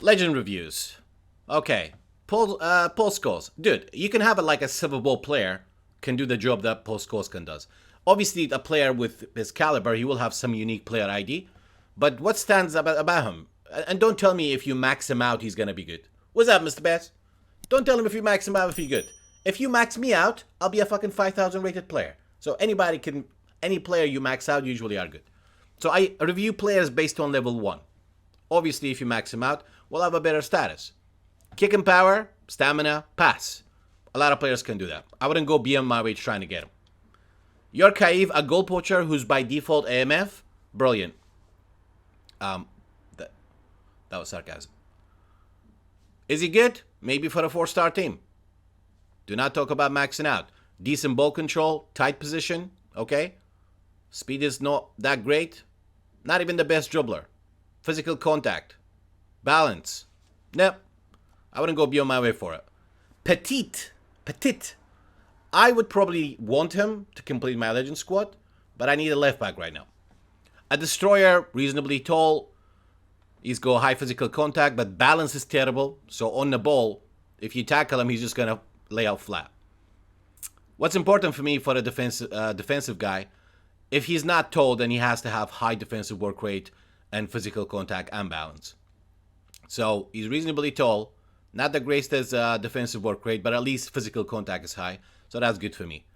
Legend reviews. Okay. Paul Scholes. Dude, you can have it like a Silver Bowl player can do the job that Paul Scholes can does. Obviously, a player with his caliber, he will have some unique player ID. But what stands about him? And don't tell me if you max him out, he's going to be good. What's up, Mr. Bass? Don't tell him if you max him out if he's good. If you max me out, I'll be a fucking 5,000 rated player. So any player you max out usually are good. So I review players based on level 1. Obviously, if you max him out, we'll have a better status. Kick and power, stamina, pass. A lot of players can do that. I wouldn't go beyond my way trying to get him. Yorkaiv, a goal poacher who's by default AMF. Brilliant. That was sarcasm. Is he good? Maybe for a 4-star team. Do not talk about maxing out. Decent ball control, tight position, okay? Speed is not that great. Not even the best dribbler. Physical contact. Balance. Nope. I wouldn't go beyond my way for it. Petite. I would probably want him to complete my legend squad, but I need a left back right now. A destroyer, reasonably tall. He's got high physical contact, but balance is terrible. So on the ball, if you tackle him, he's just going to lay out flat. What's important for me for a defensive guy, if he's not tall, then he has to have high defensive work rate and physical contact and balance. So he's reasonably tall. Not the greatest defensive work rate, but at least physical contact is high. So that's good for me.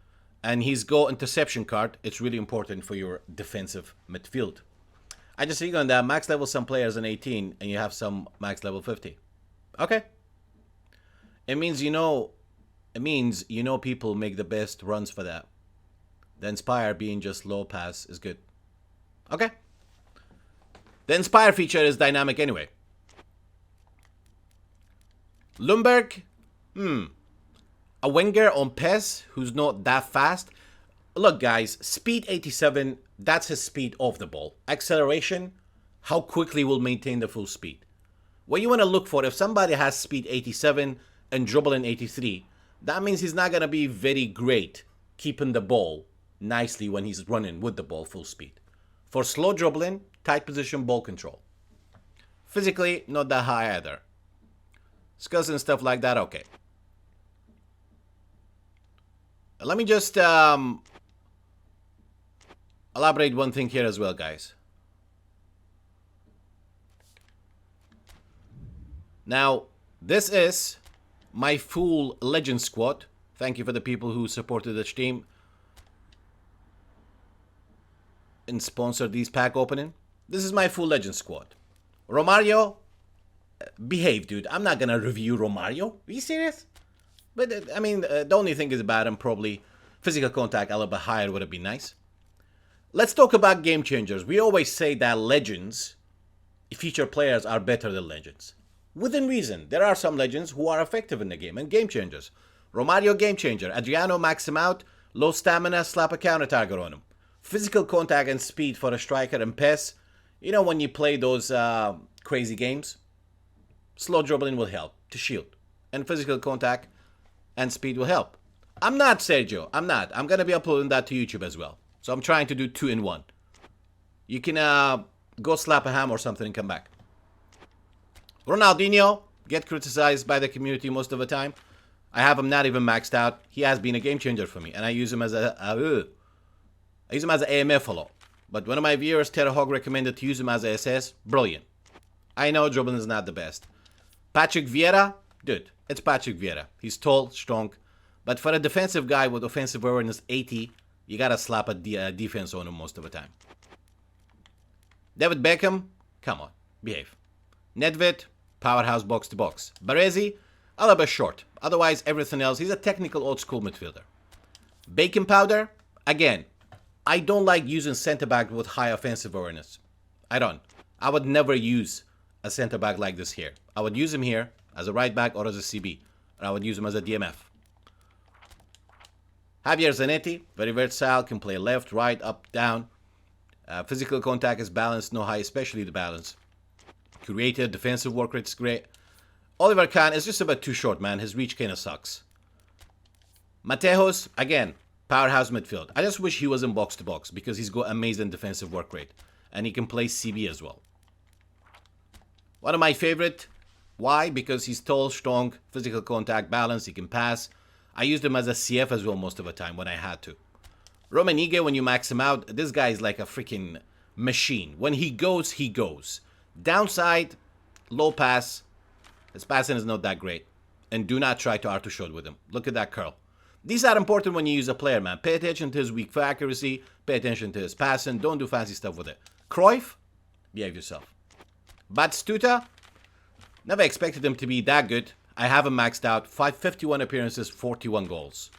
And he's got interception card. It's really important for your defensive midfield. I just think on that, max level some players in 18 and you have some max level 50. Okay. It means you know people make the best runs for that. The Inspire being just low pass is good. Okay. The Inspire feature is dynamic anyway. Lundberg, a winger on PES who's not that fast. Look, guys, speed 87, that's his speed off the ball. Acceleration, how quickly will maintain the full speed. What you want to look for, if somebody has speed 87 and dribbling 83, that means he's not going to be very great keeping the ball nicely when he's running with the ball full speed. For slow dribbling, tight position, ball control. Physically, not that high either. Skills and stuff like that, okay. Let me just elaborate one thing here as well, guys. Now, this is my full legend squad. Thank you for the people who supported the stream and sponsored these pack opening. This is my full legend squad. Romario, behave, dude. I'm not gonna review Romario. Are you serious? But, the only thing is about him, probably physical contact a little bit higher would have been nice. Let's talk about game changers. We always say that legends, feature players are better than legends. Within reason, there are some legends who are effective in the game and game changers. Romario, game changer. Adriano, max him out. Low stamina, slap a counter target on him. Physical contact and speed for a striker and PES. You know when you play those crazy games? Slow dribbling will help to shield. And physical contact and speed will help. I'm not Sergio. I'm not. I'm going to be uploading that to YouTube as well. So I'm trying to do 2 in 1. You can go slap a ham or something and come back. Ronaldinho, get criticized by the community most of the time. I have him not even maxed out. He has been a game changer for me. And I use him as an AMF a lot. But one of my viewers, Terra Hog, recommended to use him as a SS. Brilliant. I know dribbling is not the best. Patrick Vieira, dude, it's Patrick Vieira. He's tall, strong. But for a defensive guy with offensive awareness 80, you gotta slap a defense on him most of the time. David Beckham, come on, behave. Nedved, powerhouse box to box. Baresi, a little bit short. Otherwise, everything else, he's a technical old school midfielder. Bacon powder, again, I don't like using center back with high offensive awareness. I don't. I would never use a center back like this here. I would use him here as a right back or as a CB. Or I would use him as a DMF. Javier Zanetti, very versatile, can play left, right, up, down. Physical contact is balanced, no high, especially the balance. Creative, defensive work rate is great. Oliver Kahn is just about too short, man. His reach kind of sucks. Matteo's, again, powerhouse midfield. I just wish he was in box to box because he's got amazing defensive work rate. And he can play CB as well. One of my favorite, Why? Because he's tall, strong, physical contact, balance, he can pass. I used him as a CF as well most of the time when I had to. Ronaldinho, when you max him out, this guy is like a freaking machine. When he goes, he goes. Downside, low pass. His passing is not that great. And do not try to Arthur shot with him. Look at that curl. These are important when you use a player, man. Pay attention to his weak for accuracy. Pay attention to his passing. Don't do fancy stuff with it. Cruyff, behave yourself. Batistuta, never expected him to be that good. I have him maxed out. 551 appearances, 41 goals.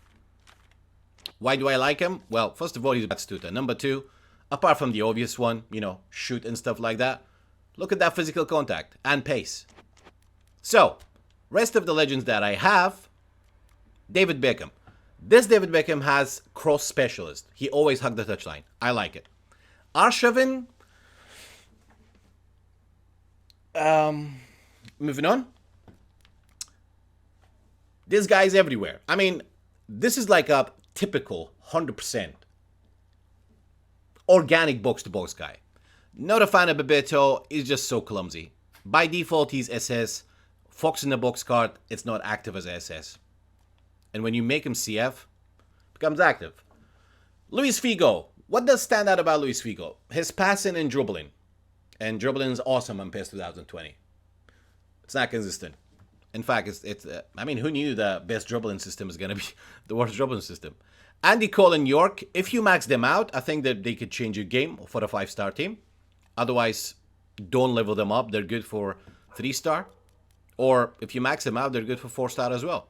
Why do I like him? Well, first of all, he's Batistuta. Number two, apart from the obvious one, you know, shoot and stuff like that, look at that physical contact and pace. So, rest of the legends that I have, David Beckham. This David Beckham has cross specialist. He always hugged the touchline. I like it. Arshavin. Moving on. This guy's everywhere. I mean, this is like a typical 100% organic box-to-box guy. Not a fan of Bebeto. He's just so clumsy. By default, he's SS. Fox in the box card, it's not active as SS. And when you make him CF, it becomes active. Luis Figo. What does stand out about Luis Figo? His passing and dribbling. And dribbling is awesome on PES 2020. It's not consistent. In fact, I mean, who knew the best dribbling system is going to be the worst dribbling system? Andy Cole and York, if you max them out, I think that they could change your game for a 5-star team. Otherwise, don't level them up. They're good for 3-star. Or if you max them out, they're good for 4-star as well.